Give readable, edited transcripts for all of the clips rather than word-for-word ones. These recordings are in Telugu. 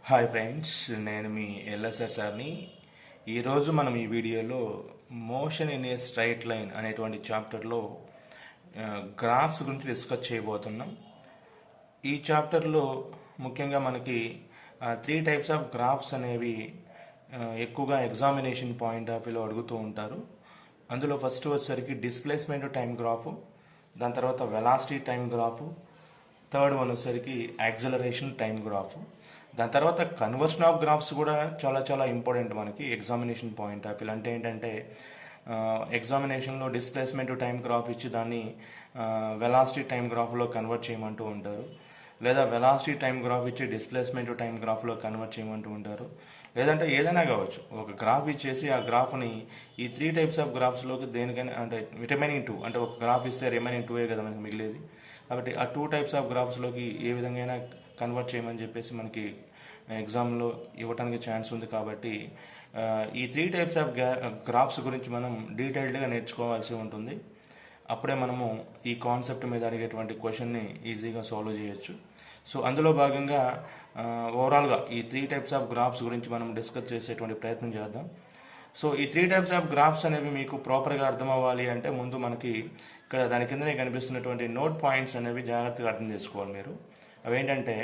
హాయ్ ఫ్రెండ్స్, నేను మీ ఎల్ఎస్ఆర్ సార్ని. ఈరోజు మనం ఈ వీడియోలో motion in a straight line అనేటువంటి చాప్టర్లో గ్రాఫ్స్ గురించి డిస్కస్ చేయబోతున్నాం. ఈ చాప్టర్లో ముఖ్యంగా మనకి 3 టైప్స్ ఆఫ్ గ్రాఫ్స్ అనేవి ఎక్కువగా ఎగ్జామినేషన్ పాయింట్ ఆఫ్ వ్యూలో అడుగుతూ ఉంటారు. అందులో ఫస్ట్ వచ్చేసరికి డిస్ప్లేస్మెంట్ టైం గ్రాఫ్, దాని తర్వాత velocity time graph, third one వచ్చేసరికి యాక్సలరేషన్ టైం గ్రాఫ్. దాని తర్వాత కన్వర్షన్ ఆఫ్ గ్రాఫ్స్ కూడా చాలా చాలా ఇంపార్టెంట్ మనకి ఎగ్జామినేషన్ పాయింట్ ఆఫ్ వ్యూ. అంటే ఏంటంటే ఎగ్జామినేషన్లో డిస్ప్లేస్మెంట్ టైం గ్రాఫ్ ఇచ్చి దాన్ని వెలాసిటీ టైం గ్రాఫ్లో కన్వర్ట్ చేయమంటూ ఉంటారు, లేదా వెలాసిటీ టైం గ్రాఫ్ ఇచ్చి డిస్ప్లేస్మెంట్ టైం గ్రాఫ్లో కన్వర్ట్ చేయమంటూ ఉంటారు. లేదంటే ఏదైనా కావచ్చు, ఒక గ్రాఫ్ ఇచ్చేసి ఆ గ్రాఫ్ని ఈ 3 టైప్స్ ఆఫ్ గ్రాఫ్స్లోకి దేనికైనా, అంటే రిమైనింగ్ 2, అంటే ఒక గ్రాఫ్ ఇస్తే రిమైనింగ్ 2 కదా మనకి మిగిలేది. కాబట్టి ఆ 2 టైప్స్ ఆఫ్ గ్రాఫ్స్లోకి ఏ విధంగా కన్వర్ట్ చేయమని చెప్పేసి మనకి ఎగ్జామ్లో ఇవ్వడానికి ఛాన్స్ ఉంది. కాబట్టి ఈ 3 టైప్స్ ఆఫ్ గ్రాఫ్స్ గురించి మనం డీటెయిల్డ్గా నేర్చుకోవాల్సి ఉంటుంది. అప్పుడే మనము ఈ కాన్సెప్ట్ మీద అడిగేటువంటి క్వశ్చన్ని ఈజీగా సాల్వ్ చేయొచ్చు. సో అందులో భాగంగా ఓవరాల్గా ఈ 3 టైప్స్ ఆఫ్ గ్రాఫ్స్ గురించి మనం డిస్కస్ చేసేటువంటి ప్రయత్నం చేద్దాం. సో ఈ 3 టైప్స్ ఆఫ్ గ్రాఫ్స్ అనేవి మీకు ప్రాపర్గా అర్థం అవ్వాలి అంటే ముందు మనకి ఇక్కడ దాని కిందనే కనిపిస్తున్నటువంటి నోట్ పాయింట్స్ అనేవి జాగ్రత్తగా అర్థం చేసుకోవాలి మీరు. అవేంటంటే,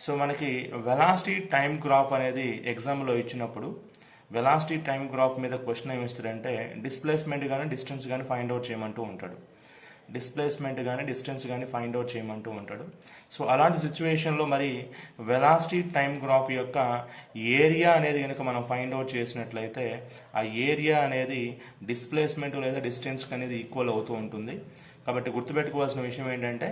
సో మనకి వెలాసిటీ టైం గ్రాఫ్ అనేది ఎగ్జామ్లో ఇచ్చినప్పుడు వెలాసిటీ టైం గ్రాఫ్ మీద క్వశ్చన్ ఏమి ఇస్తాడంటే డిస్ప్లేస్మెంట్ కానీ డిస్టెన్స్ కానీ ఫైండ్ అవుట్ చేయమంటూ ఉంటాడు. డిస్ప్లేస్మెంట్ కానీ డిస్టెన్స్ కానీ ఫైండ్ అవుట్ చేయమంటూ ఉంటాడు. సో అలాంటి సిచ్యువేషన్లో మరి వెలాసిటీ టైం గ్రాఫ్ యొక్క ఏరియా అనేది కనుక మనం ఫైండ్ అవుట్ చేసినట్లయితే ఆ ఏరియా అనేది డిస్ప్లేస్మెంట్ లేదా డిస్టెన్స్కి అనేది ఈక్వల్ అవుతూ ఉంటుంది. కాబట్టి గుర్తుపెట్టుకోవాల్సిన విషయం ఏంటంటే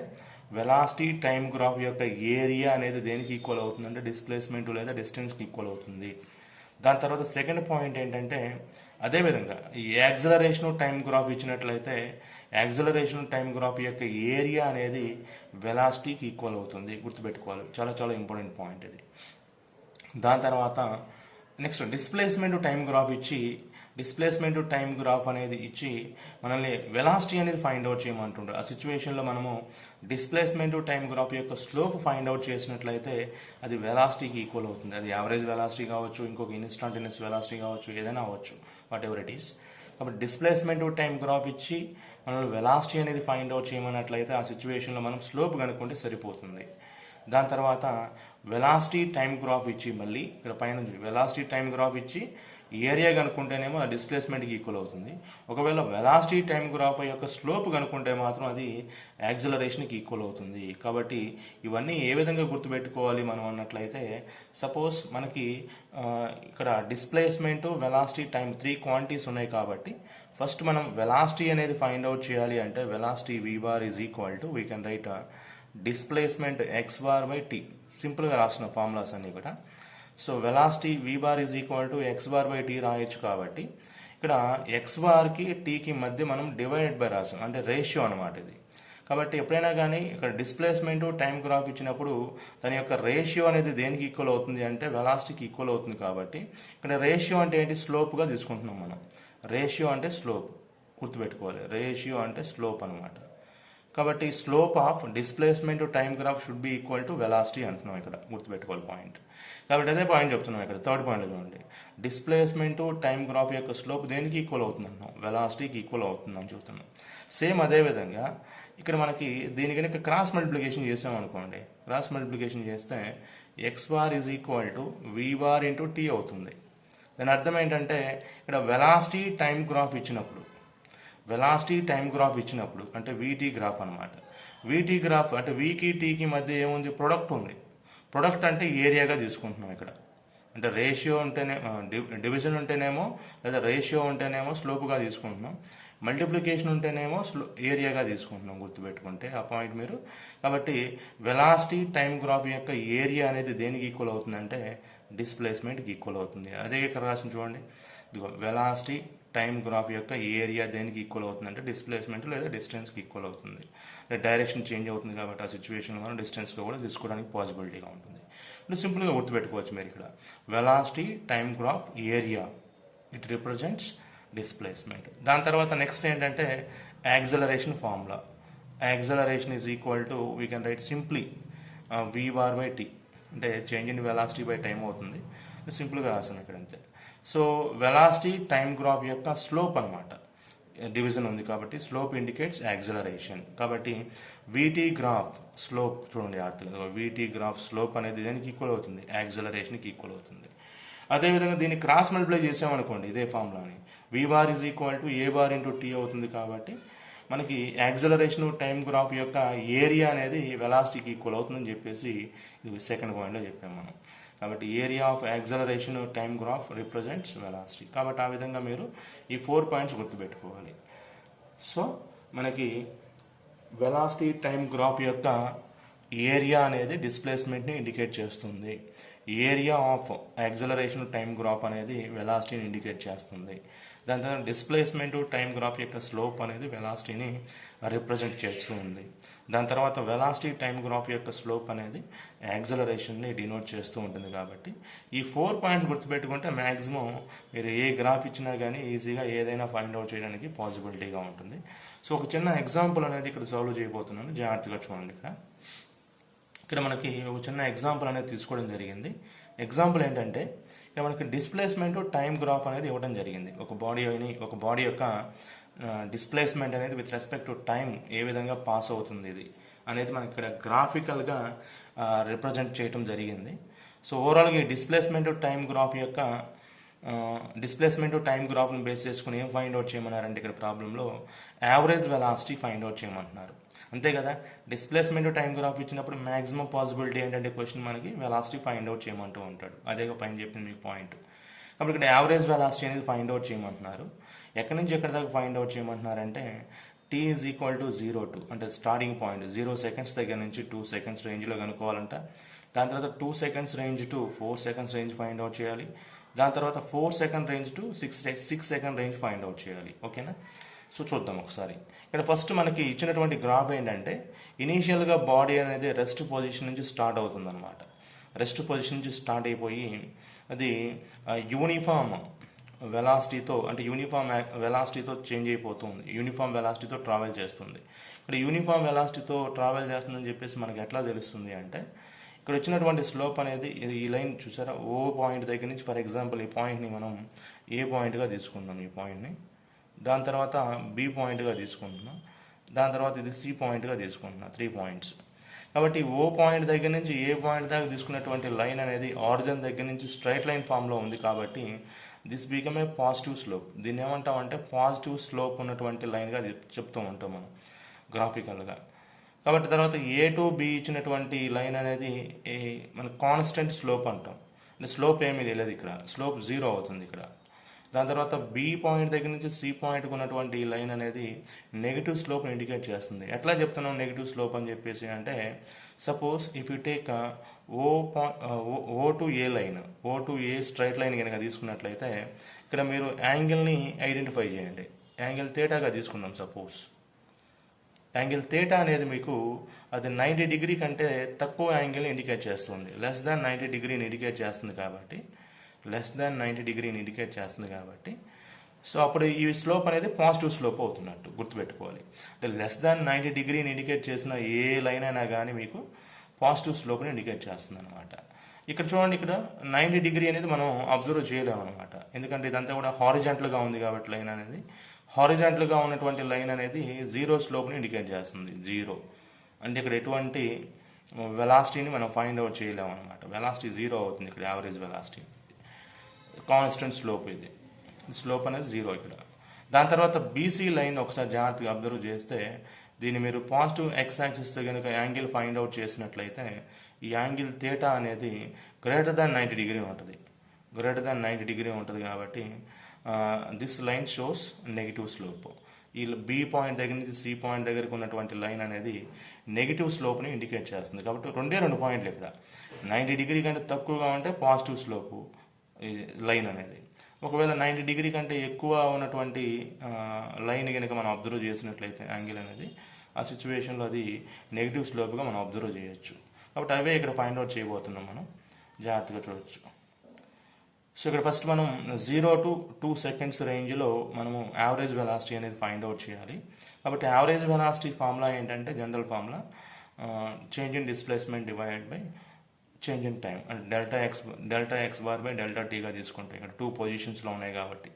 వెలాసిటీ టైం గ్రాఫ్ యొక్క ఏరియా అనేది దేనికి ఈక్వల్ అవుతుందంటే డిస్ప్లేస్మెంట్ లేదా డిస్టెన్స్కి ఈక్వల్ అవుతుంది. దాని తర్వాత సెకండ్ పాయింట్ ఏంటంటే, అదేవిధంగా ఈ యాక్సలరేషన్ టైం గ్రాఫ్ ఇచ్చినట్లయితే యాక్సలరేషన్ టైం గ్రాఫ్ యొక్క ఏరియా అనేది వెలాసిటీకి ఈక్వల్ అవుతుంది. గుర్తుపెట్టుకోవాలి, చాలా చాలా ఇంపార్టెంట్ పాయింట్ ఇది. దాని తర్వాత నెక్స్ట్ డిస్ప్లేస్మెంట్ టైం గ్రాఫ్ ఇచ్చి డిస్ప్లేస్మెంట్ టైం గ్రాఫ్ అనేది ఇచ్చి మనల్ని వెలాసిటీ అనేది ఫైండ్ అవుట్ చేయమంటుంటారు. ఆ సిచ్యువేషన్లో మనము డిస్ప్లేస్మెంట్ టైం గ్రాఫ్ యొక్క స్లోప్ ఫైండ్ అవుట్ చేసినట్లయితే అది వెలాసిటీకి ఈక్వల్ అవుతుంది. అది యావరేజ్ వెలాసిటీ కావచ్చు, ఇంకొక ఇన్స్టాంటేనియస్ వెలాసిటీ కావచ్చు, ఏదైనా అవ్వచ్చు, వాట్ ఎవర్ ఇట్ ఈస్. కాబట్టి డిస్ప్లేస్మెంట్ టైం గ్రాఫ్ ఇచ్చి మనల్ని వెలాసిటీ అనేది ఫైండ్ అవుట్ చేయమన్నట్లయితే ఆ సిచ్యువేషన్లో మనం స్లోప్ కనుక్కుంటే సరిపోతుంది. దాని తర్వాత వెలాసిటీ టైం గ్రాఫ్ ఇచ్చి మళ్ళీ ఇక్కడ పైన వెలాసిటీ టైం గ్రాఫ్ ఇచ్చి ఏరియా కనుక్కుంటేనేమో ఆ డిస్ప్లేస్మెంట్కి ఈక్వల్ అవుతుంది. ఒకవేళ వెలాసిటీ టైం గ్రాఫ్ యొక్క స్లోప్ కనుక్కుంటే మాత్రం అది యాక్సలరేషన్కి ఈక్వల్ అవుతుంది. కాబట్టి ఇవన్నీ ఏ విధంగా గుర్తుపెట్టుకోవాలి మనం అన్నట్లయితే, సపోజ్ మనకి ఇక్కడ డిస్ప్లేస్మెంట్, వెలాసిటీ టైం 3 క్వాంటిటీస్ ఉన్నాయి. కాబట్టి ఫస్ట్ మనం వెలాసిటీ అనేది ఫైండ్ అవుట్ చేయాలి అంటే velocity v bar is equal to we can write displacement x bar by t. సింపుల్గా రాసిన ఫార్ములాస్ అన్నీ కూడా. So velocity v bar is equal to x bar by t రాయొచ్చు. కాబట్టి ఇక్కడ x barకి tకి మధ్య మనం డివైడెడ్ బై రాసాం, అంటే రేషియో అనమాట ఇది. కాబట్టి ఎప్పుడైనా కానీ ఇక్కడ డిస్ప్లేస్మెంట్ టైం గ్రాఫ్ ఇచ్చినప్పుడు దాని యొక్క రేషియో అనేది దేనికి ఈక్వల్ అవుతుంది అంటే వెలాసిటీకి ఈక్వల్ అవుతుంది. కాబట్టి ఇక్కడ రేషియో అంటే ఏంటి, స్లోప్గా తీసుకుంటున్నాం మనం. రేషియో అంటే స్లోప్, గుర్తుపెట్టుకోవాలి, రేషియో అంటే స్లోప్ అనమాట. కాబట్టి slope of displacement time graph should be equal to velocity అంటున్నాం ఇక్కడ, గుర్తుపెట్టుకోవాలి పాయింట్. కాబట్టి అదే పాయింట్ చెప్తున్నాం ఇక్కడ థర్డ్ పాయింట్లో చూడండి. డిస్ప్లేస్మెంట్ టైం గ్రాఫ్ యొక్క స్లోప్ దేనికి ఈక్వల్ అవుతుంది అంటున్నాం, వెలాసిటీకి ఈక్వల్ అవుతుంది అని చూస్తున్నాం. సేమ్ అదేవిధంగా ఇక్కడ మనకి దీని కనుక క్రాస్ మల్టిప్లికేషన్ చేసామనుకోండి, క్రాస్ మల్టిప్లికేషన్ చేస్తే x bar is equal to v bar into tea అవుతుంది. దాని అర్థం ఏంటంటే ఇక్కడ వెలాసిటీ టైం గ్రాఫ్ ఇచ్చినప్పుడు అంటే వీటీ గ్రాఫ్ అనమాట. వీటీ గ్రాఫ్ అంటే వీకి టీకి మధ్య ఏముంది, ప్రొడక్ట్ ఉంది. ప్రొడక్ట్ అంటే ఏరియాగా తీసుకుంటున్నాం ఇక్కడ. అంటే రేషియో ఉంటేనే డివిజన్ ఉంటేనేమో, లేదా రేషియో ఉంటేనేమో స్లోప్గా తీసుకుంటున్నాం, మల్టిప్లికేషన్ ఉంటేనేమో ఏరియాగా తీసుకుంటున్నాం. గుర్తుపెట్టుకుంటే ఆ పాయింట్ మీరు. కాబట్టి వెలాసిటీ టైం గ్రాఫ్ యొక్క ఏరియా అనేది దేనికి ఈక్వల్ అవుతుందంటే డిస్ప్లేస్మెంట్కి ఈక్వల్ అవుతుంది. అదే ఇక్కడ రాసిన చూడండి, ఇదిగో వెలాసిటీ టైం గ్రాఫ్ యొక్క ఏరియా దేనికి ఈక్వల్ అవుతుందంటే డిస్ప్లేస్మెంట్ లేదా డిస్టెన్స్కి ఈక్వల్ అవుతుంది. డైరెక్షన్ చేంజ్ అవుతుంది కాబట్టి ఆ సిచ్యువేషన్లో మనం డిస్టెన్స్గా కూడా తీసుకోవడానికి పాసిబిలిటీగా ఉంటుంది. అంటే సింపుల్గా గుర్తుపెట్టుకోవచ్చు మీరు ఇక్కడ, velocity time graph area it represents displacement. దాని తర్వాత నెక్స్ట్ ఏంటంటే acceleration formula. Acceleration is equal to we can write simply v bar by t. అంటే change in velocity by time అవుతుంది. సింపుల్గా రాసాను ఇక్కడ అంతే. సో వెలాసిటీ టైం గ్రాఫ్ యొక్క స్లోప్ అనమాట. డివిజన్ ఉంది కాబట్టి స్లోప్ ఇండికేట్స్ యాక్సిలరేషన్. కాబట్టి వీటీ గ్రాఫ్ స్లోప్ చూడండి జాగ్రత్తగా. వీటీ గ్రాఫ్ స్లోప్ అనేది దేనికి ఈక్వల్ అవుతుంది? యాక్సిలరేషన్కి ఈక్వల్ అవుతుంది. అదేవిధంగా దీన్ని క్రాస్ మల్టిప్లై చేసామనుకోండి ఇదే ఫార్ములాని, V bar is equal to A bar into tea అవుతుంది. కాబట్టి మనకి యాక్సిలరేషన్ టైం గ్రాఫ్ యొక్క ఏరియా అనేది వెలాసిటీకి ఈక్వల్ అవుతుందని చెప్పేసి ఇది సెకండ్ పాయింట్లో చెప్పాము మనం. కాబట్టి area of acceleration time graph represents velocity. కాబట్టి ఆ విధంగా మీరు ఈ 4 పాయింట్స్ గుర్తుపెట్టుకోవాలి. సో మనకి వెలాసిటీ టైం గ్రాఫ్ యొక్క ఏరియా అనేది డిస్ప్లేస్మెంట్ని ఇండికేట్ చేస్తుంది. Area of acceleration time graph అనేది వెలాసిటీని ఇండికేట్ చేస్తుంది. దాని తర్వాత డిస్ప్లేస్మెంట్ టైం గ్రాఫ్ యొక్క స్లోప్ అనేది వెలాసిటీని రిప్రజెంట్ చేస్తూ ఉంది. దాని తర్వాత వెలాసిటీ టైం గ్రాఫ్ యొక్క స్లోప్ అనేది యాక్సిలరేషన్ని డినోట్ చేస్తూ ఉంటుంది. కాబట్టి ఈ 4 పాయింట్స్ గుర్తుపెట్టుకుంటే మ్యాక్సిమం మీరు ఏ గ్రాఫ్ ఇచ్చినా కానీ ఈజీగా ఏదైనా ఫైండ్ అవుట్ చేయడానికి పాసిబిలిటీగా ఉంటుంది. సో ఒక చిన్న ఎగ్జాంపుల్ అనేది ఇక్కడ సాల్వ్ చేయబోతున్నాను, జాగ్రత్తగా చూడండి. ఇక్కడ మనకి ఒక చిన్న ఎగ్జాంపుల్ అనేది తీసుకోవడం జరిగింది. ఎగ్జాంపుల్ ఏంటంటే ఇక్కడ మనకి డిస్ప్లేస్మెంట్ టైం గ్రాఫ్ అనేది ఇవ్వడం జరిగింది. ఒక బాడీ యొక్క డిస్ప్లేస్మెంట్ అనేది విత్ రెస్పెక్ట్ టు టైం ఏ విధంగా పాస్ అవుతుంది ఇది అనేది మనకి ఇక్కడ గ్రాఫికల్గా రిప్రజెంట్ చేయడం జరిగింది. సో ఓవరాల్గా ఈ డిస్ప్లేస్మెంట్ టైం గ్రాఫ్ యొక్క డిస్ప్లేస్మెంట్ టైం గ్రాఫ్ని బేస్ చేసుకుని ఏం ఫైండ్ అవుట్ చేయమన్నారంటే ఇక్కడ ప్రాబ్లంలో యావరేజ్ వెలాసిటీ ఫైండ్ అవుట్ చేయమంటున్నారు. అంతే కదా, డిస్ప్లేస్మెంట్ టైం గ్రాఫ్ ఇచ్చినప్పుడు మ్యాక్సిమం పాసిబిలిటీ ఏంటంటే క్వశ్చన్ మనకి వెలాసిటీ ఫైండ్ అవుట్ చేయమంటూ ఉంటాడు. అదే పైన చెప్పింది మీకు పాయింట్. కాబట్టి ఇక్కడ యావరేజ్ వెలాసిటీ అనేది ఫైండ్ అవుట్ చేయమంటున్నారు. ఎక్కడి నుంచి ఎక్కడి దాకా ఫైండ్ అవుట్ చేయమంటున్నారంటే t is equal to 0 to అంటే స్టార్టింగ్ పాయింట్ 0 సెకండ్స్ దగ్గర నుంచి 2 సెకండ్స్ రేంజ్లో కనుక్కోవాలంట. దాని తర్వాత 2 seconds range to 4 seconds range find out చేయాలి. దాని తర్వాత 4 second range to 6 second range find out చేయాలి. ఓకేనా? సో చూద్దాం ఒకసారి. ఇక్కడ ఫస్ట్ మనకి ఇచ్చినటువంటి గ్రాఫ్ ఏంటంటే ఇనీషియల్గా బాడీ అనేది రెస్ట్ పొజిషన్ నుంచి స్టార్ట్ అవుతుంది అనమాట. రెస్ట్ పొజిషన్ నుంచి స్టార్ట్ అయిపోయి అది యూనిఫామ్ వెలాసిటీతో అంటే యూనిఫామ్ వెలాసిటీతో చేంజ్ అయిపోతుంది. యూనిఫామ్ వెలాసిటీతో ట్రావెల్ చేస్తుంది. ఇక్కడ యూనిఫామ్ వెలాసిటీతో ట్రావెల్ చేస్తుందని చెప్పేసి మనకి ఎట్లా తెలుస్తుంది అంటే ఇక్కడ వచ్చినటువంటి స్లోప్ అనేది ఈ లైన్ చూసారా, ఓ పాయింట్ దగ్గర నుంచి ఫర్ ఎగ్జాంపుల్ ఈ పాయింట్ని మనం ఏ పాయింట్గా తీసుకుందాం, ఈ పాయింట్ని. దాని తర్వాత బి పాయింట్గా తీసుకుంటున్నాం. దాని తర్వాత ఇది సి పాయింట్గా తీసుకుంటున్నాం. 3 పాయింట్స్. కాబట్టి ఓ పాయింట్ దగ్గర నుంచి ఏ పాయింట్ దాకా తీసుకున్నటువంటి లైన్ అనేది ఆరిజిన్ దగ్గర నుంచి స్ట్రైట్ లైన్ ఫామ్లో ఉంది. కాబట్టి this become a positive slope. దీన్ని ఏమంటామంటే పాజిటివ్ స్లోప్ ఉన్నటువంటి లైన్గా చెప్తూ ఉంటాం మనం గ్రాఫికల్గా. కాబట్టి తర్వాత ఏ టు బి ఇచ్చినటువంటి లైన్ అనేది మన కాన్స్టెంట్ స్లోప్ అంటాం. అంటే స్లోప్ ఏమీ లేదు ఇక్కడ, స్లోప్ 0 అవుతుంది ఇక్కడ. దాని తర్వాత బి పాయింట్ దగ్గర నుంచి సి పాయింట్కి ఉన్నటువంటి ఈ లైన్ అనేది నెగిటివ్ స్లోప్ని ఇండికేట్ చేస్తుంది. ఎట్లా చెప్తున్నాం నెగిటివ్ స్లోప్ అని చెప్పేసి అంటే suppose if you take O to A line, O to A straight line కనుక తీసుకున్నట్లయితే ఇక్కడ మీరు యాంగిల్ని ఐడెంటిఫై చేయండి. యాంగిల్ థీటాగా తీసుకుందాం. సపోజ్ యాంగిల్ థీటా అనేది మీకు అది 90 డిగ్రీ కంటే తక్కువ యాంగిల్ని ఇండికేట్ చేస్తుంది. లెస్ దాన్ 90 డిగ్రీని ఇండికేట్ చేస్తుంది. కాబట్టి లెస్ దాన్ 90 డిగ్రీని ఇండికేట్ చేస్తుంది. కాబట్టి సో అప్పుడు ఈ స్లోప్ అనేది పాజిటివ్ స్లోప్ అవుతున్నట్టు గుర్తుపెట్టుకోవాలి. అంటే లెస్ దాన్ 90 డిగ్రీని ఇండికేట్ చేసిన ఏ లైన్ అయినా కానీ మీకు పాజిటివ్ స్లోప్ని ఇండికేట్ చేస్తుంది అనమాట. ఇక్కడ చూడండి, ఇక్కడ 90 డిగ్రీ అనేది మనం అబ్జర్వ్ చేయలేము అనమాట. ఎందుకంటే ఇదంతా కూడా హారిజాంటల్గా ఉంది కాబట్టి లైన్ అనేది హారిజాంటల్గా ఉన్నటువంటి లైన్ అనేది 0 స్లోప్ని ఇండికేట్ చేస్తుంది. 0 అంటే ఇక్కడ ఎటువంటి వెలాసిటీని మనం ఫైండ్ అవుట్ చేయలేము అనమాట. వెలాసిటీ 0 అవుతుంది ఇక్కడ. యావరేజ్ వెలాసిటీ కాన్స్టెంట్ స్లోప్, ఇది స్లోప్ అనేది 0 ఇక్కడ. దాని తర్వాత బీసీ లైన్ ఒకసారి జాగ్రత్తగా అబ్జర్వ్ చేస్తే దీన్ని మీరు పాజిటివ్ ఎక్స్ యాక్సిస్తో కనుక యాంగిల్ ఫైండ్ అవుట్ చేసినట్లయితే ఈ యాంగిల్ థీటా అనేది గ్రేటర్ దాన్ 90 డిగ్రీ ఉంటుంది. గ్రేటర్ దాన్ 90 డిగ్రీ ఉంటుంది. కాబట్టి this line shows negative slope. ఈ బి పాయింట్ దగ్గర నుంచి సి పాయింట్ దగ్గరకు ఉన్నటువంటి లైన్ అనేది నెగిటివ్ స్లోప్ని ఇండికేట్ చేస్తుంది. కాబట్టి 2 పాయింట్లు ఇక్కడ. 90 డిగ్రీ కంటే తక్కువగా ఉంటే పాజిటివ్ స్లోపు లైన్ అనేది. ఒకవేళ 90 డిగ్రీ కంటే ఎక్కువ ఉన్నటువంటి లైన్ కనుక మనం అబ్జర్వ్ చేసినట్లయితే యాంగిల్ అనేది ఆ సిచ్యువేషన్లో అది నెగిటివ్ స్లోప్గా మనం అబ్జర్వ్ చేయొచ్చు. కాబట్టి అవే ఇక్కడ ఫైండ్ అవుట్ చేయబోతున్నాం మనం. జాగ్రత్తగా చూడొచ్చు. సో ఇక్కడ ఫస్ట్ మనం 0 to 2 సెకండ్స్ రేంజ్లో మనము యావరేజ్ వెలాసిటీ అనేది ఫైండ్ అవుట్ చేయాలి. కాబట్టి యావరేజ్ వెలాసిటీ ఫార్ములా ఏంటంటే general formula change in displacement divided by change in time అంటే delta X bar by delta టీగా తీసుకుంటే ఇక్కడ 2 పొజిషన్స్లో ఉన్నాయి కాబట్టి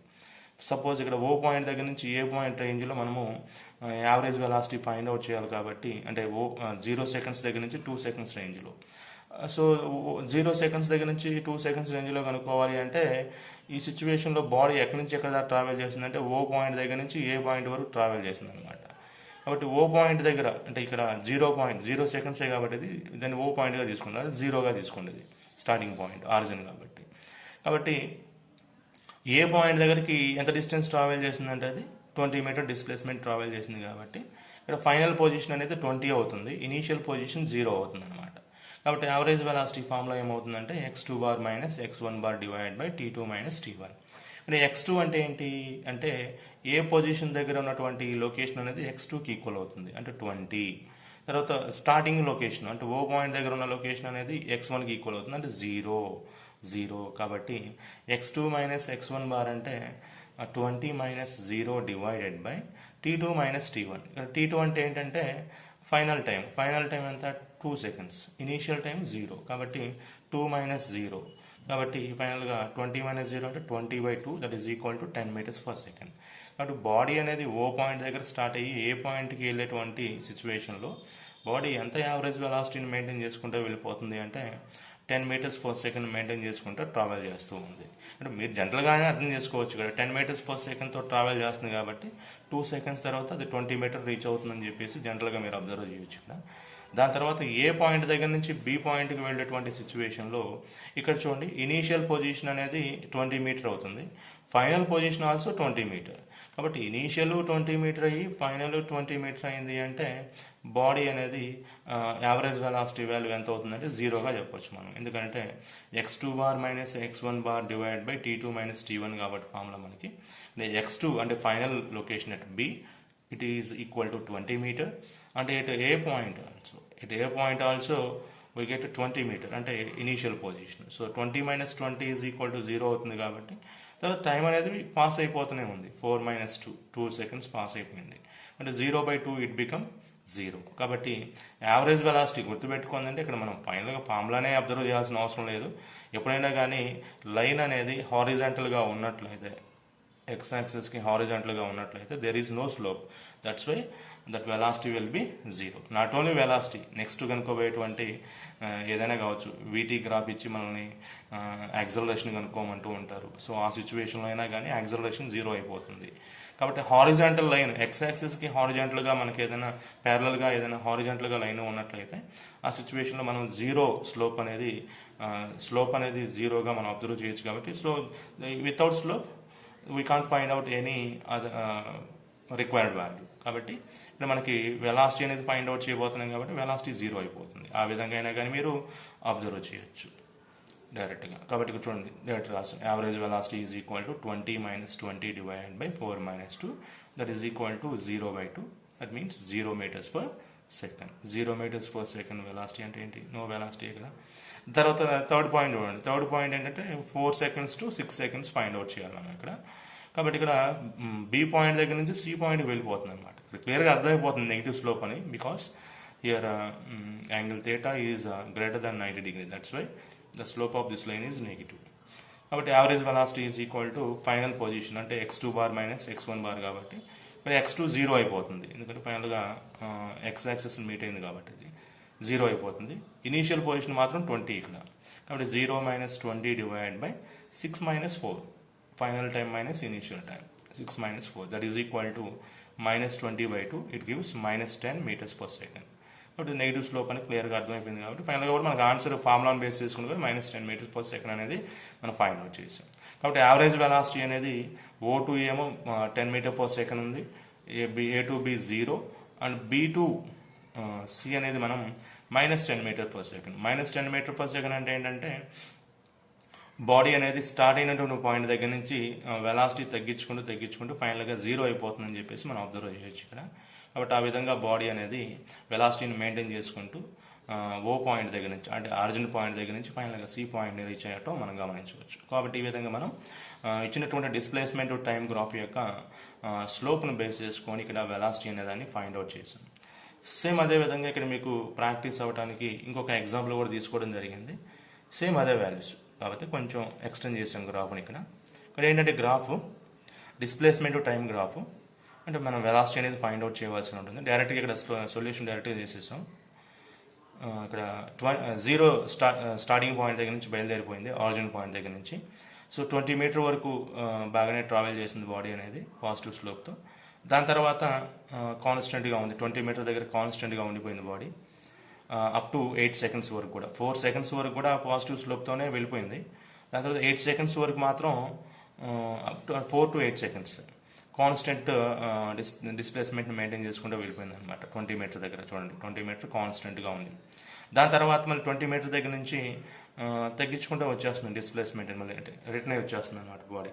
సపోజ్ ఇక్కడ ఓ పాయింట్ దగ్గర నుంచి ఏ పాయింట్ రేంజ్లో మనము యావరేజ్ వెలాసిటీ ఫైండ్ అవుట్ చేయాలి కాబట్టి అంటే 0 సెకండ్స్ దగ్గర నుంచి 2 సెకండ్స్ రేంజ్లో. సో 0 సెకండ్స్ దగ్గర నుంచి 2 సెకండ్స్ రేంజ్లో కనుక్కోవాలి అంటే ఈ సిచ్యువేషన్లో బాడీ ఎక్కడి నుంచి ఎక్కడ దాకా ట్రావెల్ చేసిందంటే ఓ పాయింట్ దగ్గర నుంచి ఏ పాయింట్ వరకు ట్రావెల్ చేసింది అనమాట. కాబట్టి ఓ పాయింట్ దగ్గర అంటే ఇక్కడ 0 సెకండ్సే కాబట్టి ఇది దాన్ని ఓ పాయింట్గా తీసుకుంది, అది జీరోగా తీసుకుండేది స్టార్టింగ్ పాయింట్ ఆరిజిన్ కాబట్టి ఏ పాయింట్ దగ్గరికి ఎంత డిస్టెన్స్ ట్రావెల్ చేసిందంటే అది 20 మీటర్ డిస్ప్లేస్మెంట్ ట్రావెల్ చేసింది కాబట్టి ఇక్కడ ఫైనల్ పొజిషన్ అనేది 20 అవుతుంది, ఇనీషియల్ పొజిషన్ 0 అవుతుంది అనమాట. కాబట్టి యావరేజ్ వెలాసిటీ ఫార్ములా ఏమవుతుందంటే x2 bar minus x1 bar divide by t2 minus t1. అంటే x2 అంటే ఏంటి అంటే ఏ పొజిషన్ దగ్గర ఉన్నటువంటి లొకేషన్ అనేది x2కి ఈక్వల్ అవుతుంది అంటే 20. తర్వాత స్టార్టింగ్ లొకేషన్ అంటే ఓ పాయింట్ దగ్గర ఉన్న లొకేషన్ అనేది x1కి ఈక్వల్ అవుతుంది అంటే 0. కాబట్టి x2 మైనస్ x1 బార్ అంటే 20 minus 0 divided by t2 minus t1. ఇక్కడ t2 అంటే ఏంటంటే ఫైనల్ టైం ఎంత 2 సెకండ్స్, ఇనీషియల్ టైం 0 కాబట్టి 2 మైనస్ 0 కాబట్టి ఫైనల్గా 20 మైనస్ 0 అంటే 20/2 that is equal to 10 metres per second. కాబట్టి బాడీ అనేది ఓ పాయింట్ దగ్గర స్టార్ట్ అయ్యి ఏ పాయింట్కి వెళ్ళేటువంటి సిచ్యువేషన్లో బాడీ ఎంత యావరేజ్ వెలాసిటీని మెయింటైన్ చేసుకుంటూ వెళ్ళిపోతుంది అంటే 10 మీటర్స్ పర్ సెకండ్ మెయింటైన్ చేసుకుంటూ ట్రావెల్ చేస్తూ ఉంది. అంటే మీరు జనరల్గానే అర్థం చేసుకోవచ్చు కదా, 10 మీటర్స్ పర్ సెకండ్తో ట్రావెల్ చేస్తుంది కాబట్టి 2 సెకండ్స్ తర్వాత అది 20 మీటర్ రీచ్ అవుతుందని చెప్పేసి జనరల్గా మీరు అబ్జర్వ్ చేయొచ్చు ఇక్కడ. దాని తర్వాత ఏ పాయింట్ దగ్గర నుంచి బి పాయింట్కి వెళ్ళేటువంటి సిచ్యువేషన్లో ఇక్కడ చూడండి ఇనీషియల్ పొజిషన్ అనేది 20 మీటర్ అవుతుంది, ఫైనల్ పొజిషన్ ఆల్సో 20 మీటర్. కాబట్టి ఇనీషియల్ 20 మీటర్ అయ్యి ఫైనల్ 20 మీటర్ అయింది అంటే బాడీ అనేది యావరేజ్ వెలాసిటీ వాల్యూ ఎంత అవుతుందంటే 0గా చెప్పొచ్చు మనం. ఎందుకంటే x2 bar minus x1 bar divide by t2 minus t1 కాబట్టి ఫార్ములా మనకి x2 అంటే final location at b it is equal to 20 meter and at a point also we get 20 meter అంటే initial position. So 20 minus 20 is equal to 0 అవుతుంది కాబట్టి తర్వాత టైం అనేది పాస్ అయిపోతూనే ఉంది, 4 మైనస్ 2 సెకండ్స్ పాస్ అయిపోయింది అంటే 0/2 ఇట్ బికమ్ 0. కాబట్టి యావరేజ్ వెలాసిటీ గుర్తుపెట్టుకుందంటే ఇక్కడ మనం ఫైనల్గా ఫార్ములానే అబ్జర్వ్ చేయాల్సిన అవసరం లేదు. ఎప్పుడైనా కానీ లైన్ అనేది హారిజాంటల్గా ఉన్నట్లయితే x యాక్సిస్కి హారిజాంటల్గా ఉన్నట్లయితే there is no slope, that's why that velocity will be 0. Not only velocity, next కనుక్కోబోయేటువంటి ఏదైనా కావచ్చు, వీటీ గ్రాఫ్ ఇచ్చి మనల్ని యాక్సలరేషన్ కనుక్కోమంటూ ఉంటారు. సో ఆ సిచ్యువేషన్లో అయినా కానీ యాక్సలరేషన్ 0 అయిపోతుంది. కాబట్టి హారిజాంటల్ లైన్ x యాక్సిస్కి హారిజాంటల్గా మనకి ఏదైనా ప్యారలల్గా ఏదైనా హారిజాంటల్గా లైన్ ఉన్నట్లయితే ఆ సిచ్యువేషన్లో మనం స్లోప్ అనేది 0గా మనం అబ్జర్వ్ చేయొచ్చు. కాబట్టి so without slope we can't find out any other required value. కాబట్టి ఇప్పుడు మనకి వెలాసిటీ అనేది ఫైండ్ అవుట్ చేయబోతున్నాం కాబట్టి వెలాసిటీ 0 అయిపోతుంది. ఆ విధంగా అయినా కానీ మీరు అబ్జర్వ్ చేయొచ్చు డైరెక్ట్గా. కాబట్టి ఇక్కడ చూడండి డైరెక్ట్ రాస్తాం average velocity is equal to 20 minus 20 divided by 4 minus 2 that is equal to 0/2 that means 0 metres per second. 0 metres per second velocity అంటే ఏంటి, నో వెలాసిటీ కదా. తర్వాత థర్డ్ పాయింట్ చూడండి, థర్డ్ పాయింట్ ఏంటంటే 4 seconds to 6 seconds find out చేయాలి మనం ఇక్కడ. కాబట్టి ఇక్కడ బి పాయింట్ దగ్గర నుంచి సి పాయింట్కి వెళ్ళిపోతుంది అనమాట. ఇక్కడ క్లియర్గా అర్థమైపోతుంది నెగిటివ్ స్లోప్ అని, because here angle theta is greater than 90 degree, that's why the slope of this line is negative. కాబట్టి average velocity is equal to final position అంటే x2 bar minus x1 bar కాబట్టి మరి x2 0 అయిపోతుంది, ఎందుకంటే ఫైనల్గా x యాక్సిస్ మీట్ అయింది కాబట్టి ఇది 0 అయిపోతుంది. ఇనీషియల్ పొజిషన్ మాత్రం 20 ఇక్కడ. కాబట్టి 0 minus 20 divide by 6 minus 4 final time minus initial time 6 minus 4 that is equal to minus 20/2 it gives minus 10 metres per second. కాబట్టి నెగిటివ్ స్లోప్ అని క్లియర్గా అర్థమైపోయింది. కాబట్టి ఫైనల్గా కూడా మనకు ఆన్సర్ ఫార్ములాను బేస్ చేసుకుని కూడా మైనస్ 10 మీటర్స్ పర్ సెకండ్ అనేది మనం ఫైండ్ అవుట్ చేసాం. కాబట్టి యావరేజ్ వెలాసిటీ అనేది O2 ఏమో 10 మీటర్ పర్ సెకండ్ ఉంది, A2B 0 అండ్ B2 C అనేది మనం minus 10 metre per second. Minus 10 metre per second అంటే ఏంటంటే బాడీ అనేది స్టార్ట్ అయినటువంటి పాయింట్ దగ్గర నుంచి వెలాసిటీ తగ్గించుకుంటూ ఫైనల్గా 0 అయిపోతుందని చెప్పేసి మనం అబ్జర్వ్ చేయొచ్చు ఇక్కడ. కాబట్టి ఆ విధంగా బాడీ అనేది వెలాసిటీని మెయింటైన్ చేసుకుంటూ ఓ పాయింట్ దగ్గర నుంచి అంటే ఆరిజిన్ పాయింట్ దగ్గర నుంచి ఫైనల్గా సి పాయింట్ని రీచ్ అయ్యటం మనం గమనించవచ్చు. కాబట్టి ఈ విధంగా మనం ఇచ్చినటువంటి డిస్ప్లేస్మెంట్ టైం గ్రాఫ్ యొక్క స్లోప్ను బేస్ చేసుకొని ఇక్కడ వెలాసిటీ అనేదాన్ని ఫైండ్ అవుట్ చేసాం. సేమ్ అదేవిధంగా ఇక్కడ మీకు ప్రాక్టీస్ అవ్వడానికి ఇంకొక ఎగ్జాంపుల్ కూడా తీసుకోవడం జరిగింది. సేమ్ అదే వాల్యూస్, కాబట్టి కొంచెం ఎక్స్టెండ్ చేసాం గ్రాఫ్ని ఇక్కడ. ఇక్కడ ఏంటంటే గ్రాఫ్ డిస్ప్లేస్మెంట్ టైం గ్రాఫ్, అంటే మనం వెలాసిటీ అనేది ఫైండ్ అవుట్ చేయవలసి ఉంటుంది. డైరెక్ట్గా ఇక్కడ సొల్యూషన్ డైరెక్ట్గా చేసేసాం. ఇక్కడ స్టార్టింగ్ పాయింట్ దగ్గర నుంచి బయలుదేరిపోయింది, ఆరిజిన్ పాయింట్ దగ్గర నుంచి. సో 20 మీటర్ వరకు బాగానే ట్రావెల్ చేసింది బాడీ అనేది పాజిటివ్ స్లోప్తో. దాని తర్వాత కాన్స్టెంట్గా ఉంది, 20 మీటర్ దగ్గర కాన్స్టెంట్గా ఉండిపోయింది బాడీ అప్ టు 8 సెకండ్స్ వరకు కూడా. 4 సెకండ్స్ వరకు కూడా పాజిటివ్ స్లోప్తోనే వెళ్ళిపోయింది. దాని తర్వాత 8 సెకండ్స్ వరకు మాత్రం up to 4 to 8 seconds constant డిస్ప్లేస్మెంట్ని మెయింటైన్ చేసుకుంటూ వెళ్ళిపోయింది అనమాట. 20 మీటర్ దగ్గర చూడండి, 20 మీటర్ కాన్స్టెంట్గా ఉంది. దాని తర్వాత మళ్ళీ 20 మీటర్ దగ్గర నుంచి తగ్గించుకుంటూ వచ్చేస్తుంది డిస్ప్లేస్మెంట్, మళ్ళీ అంటే రిటర్న్ అయి వచ్చేస్తుంది అనమాట బాడీ.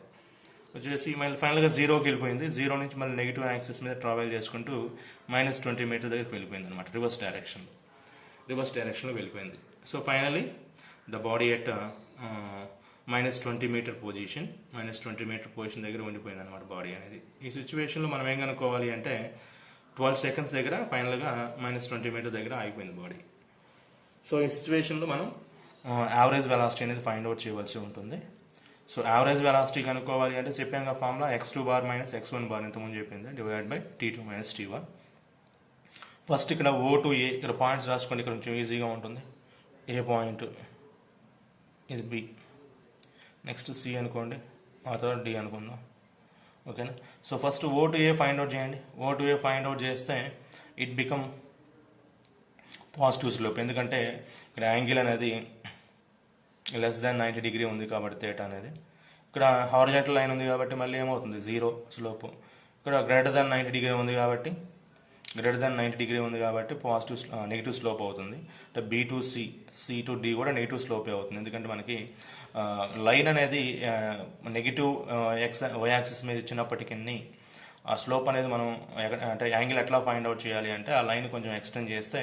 వచ్చేసి మళ్ళీ ఫైనల్గా జీరోకి వెళ్ళిపోయింది. జీరో నుంచి మళ్ళీ నెగిటివ్ యాక్సిస్ మీద ట్రావెల్ చేసుకుంటూ -20 మీటర్ దగ్గరికి వెళ్ళిపోయింది అనమాట, రివర్స్ డైరెక్షన్లో వెళ్ళిపోయింది. So finally the body at -20 metre position, -20 metre position దగ్గర ఉండిపోయింది అనమాట బాడీ అనేది. ఈ సిచ్యువేషన్లో మనం ఏం కనుక్కోవాలి అంటే 12 సెకండ్స్ దగ్గర ఫైనల్గా -20 మీటర్ దగ్గర ఆగిపోయింది బాడీ. సో ఈ సిచ్యువేషన్లో మనం యావరేజ్ వెలాసిటీ అనేది ఫైండ్ అవుట్ చేయవలసి ఉంటుంది. సో యావరేజ్ వెలాసిటీ కనుక్కోవాలి అంటే చెప్పాక formula x2 bar - x1 bar ఇంతకుముందు చెప్పింది, divide by t2 - t1. First ఇక్కడ O to A, ఇక్కడ పాయింట్స్ రాసుకోండి, ఇక్కడ కొంచెం ఈజీగా ఉంటుంది. ఏ పాయింట్ ఇది B, నెక్స్ట్ C అనుకోండి, ఆ తర్వాత D అనుకుందాం, ఓకేనా. So first O to A find out చేయండి. O to A find out చేస్తే ఇట్ బికమ్ పాజిటివ్ స్లోప్, ఎందుకంటే ఇక్కడ యాంగిల్ అనేది <90 డిగ్రీ ఉంది కాబట్టి థీటా అనేది. ఇక్కడ హారిజాంటల్ లైన్ ఉంది కాబట్టి మళ్ళీ ఏమవుతుంది, 0 స్లోప్. ఇక్కడ >90 డిగ్రీ ఉంది కాబట్టి పాజిటివ్ నెగిటివ్ స్లోప్ అవుతుంది. అంటే B to C, C to D కూడా నెగిటివ్ స్లోపే అవుతుంది, ఎందుకంటే మనకి లైన్ అనేది నెగిటివ్ వై యాక్సిస్ మీద ఇచ్చినప్పటికీ ఆ స్లోప్ అనేది మనం అంటే యాంగిల్ ఎట్లా ఫైండ్ అవుట్ చేయాలి అంటే ఆ లైన్ కొంచెం ఎక్స్టెండ్ చేస్తే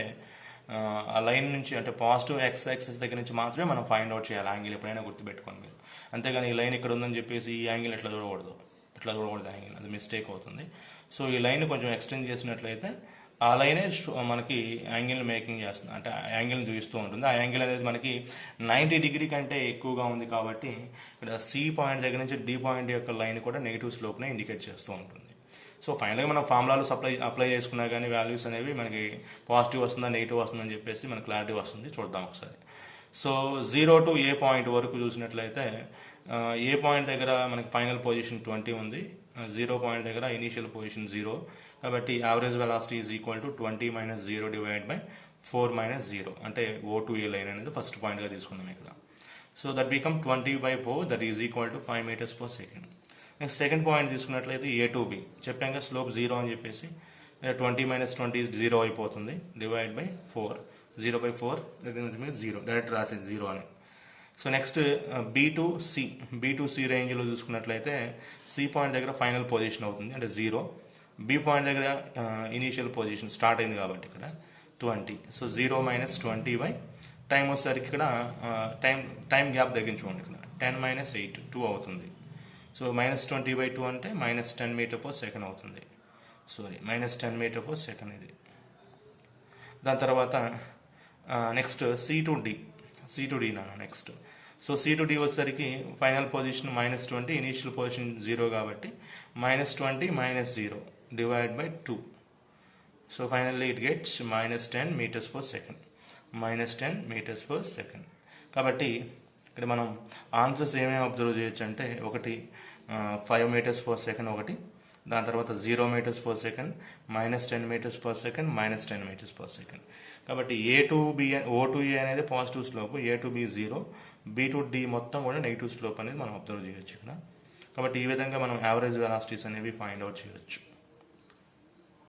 ఆ లైన్ నుంచి అంటే పాజిటివ్ ఎక్స్ యాక్సిస్ దగ్గర నుంచి మాత్రమే మనం ఫైండ్ అవుట్ చేయాలి యాంగిల్, ఎప్పుడైనా గుర్తుపెట్టుకోండి మీరు. అంతేగాని ఈ లైన్ ఇక్కడ ఉందని చెప్పేసి ఈ యాంగిల్ ఎట్లా చూడకూడదు యాంగిల్, అది మిస్టేక్ అవుతుంది. సో ఈ లైన్ కొంచెం ఎక్స్టెండ్ చేసినట్లయితే ఆ లైనే మనకి యాంగిల్ని మేకింగ్ చేస్తుంది, అంటే యాంగిల్ని చూపిస్తూ ఉంటుంది. ఆ యాంగిల్ అనేది మనకి 90 డిగ్రీ కంటే ఎక్కువగా ఉంది కాబట్టి ఇక్కడ C పాయింట్ దగ్గర నుంచి D పాయింట్ యొక్క లైన్ కూడా నెగిటివ్ స్లోప్నే ఇండికేట్ చేస్తూ ఉంటుంది. సో ఫైనల్గా మనం ఫార్ములాలు అప్లై చేసుకున్నా కానీ వాల్యూస్ అనేవి మనకి పాజిటివ్ వస్తుందా నెగిటివ్ వస్తుందని చెప్పేసి మనకు క్లారిటీ వస్తుంది. చూద్దాం ఒకసారి. సో 0 to A పాయింట్ వరకు చూసినట్లయితే ఏ పాయింట్ దగ్గర మనకి ఫైనల్ పొజిషన్ 20 ఉంది, 0 పాయింట్ దగ్గర ఇనీషియల్ పొజిషన్ 0, కాబట్టి average velocity is equal to 20 - 0 divide by 4 - 0, అంటే O to A లైన్ అనేది ఫస్ట్ పాయింట్గా తీసుకున్నాం ఇక్కడ. So that become 20/4, that is equal to 5 meters per second. Next second point తీసుకున్నట్లయితే A to B, చెప్పాక స్లోప్ 0 అని చెప్పేసి 20 - 20 0 అయిపోతుంది, డివైడ్ బై 4, 0/4 0, డైరెక్ట్ రాసేది 0 అని. So next B to C రేంజ్లో చూసుకున్నట్లయితే C పాయింట్ దగ్గర ఫైనల్ పొజిషన్ అవుతుంది, అంటే 0. B పాయింట్ దగ్గర ఇనీషియల్ పొజిషన్ స్టార్ట్ అయింది కాబట్టి ఇక్కడ 20. సో 0 - 20 బై టైం వచ్చేసరికి ఇక్కడ టైం గ్యాప్ తగ్గించుకోండి, ఇక్కడ 10 - 8 2 అవుతుంది. సో -20/2 అంటే -10 meter per second అవుతుంది. -10 meter per second ఇది. దాని తర్వాత next C to D next. So C to D వచ్చేసరికి ఫైనల్ పొజిషన్ -20, ఇనీషియల్ పొజిషన్ 0 కాబట్టి -20 - 0 divide by 2. So finally it gets -10 meters per second, -10 meters per second. కాబట్టి ఇక్కడ మనం ఆన్సర్స్ ఏమేమి అబ్జర్వ్ చేయొచ్చు అంటే ఒకటి 5 meters per second ఒకటి, దాని తర్వాత 0 meters per second, -10 meters per second, -10 meters per second. కాబట్టి O to A అనేది positive slope, A to B 0, B to D మొత్తం కూడా నెగిటివ్ స్లోప్ అనేది మనం అబ్జర్వ్ చేయొచ్చు ఇక్కడ. కాబట్టి ఈ విధంగా మనం యావరేజ్ వెలాసిటీస్ అనేవి ఫైండ్ అవుట్ చేయొచ్చు.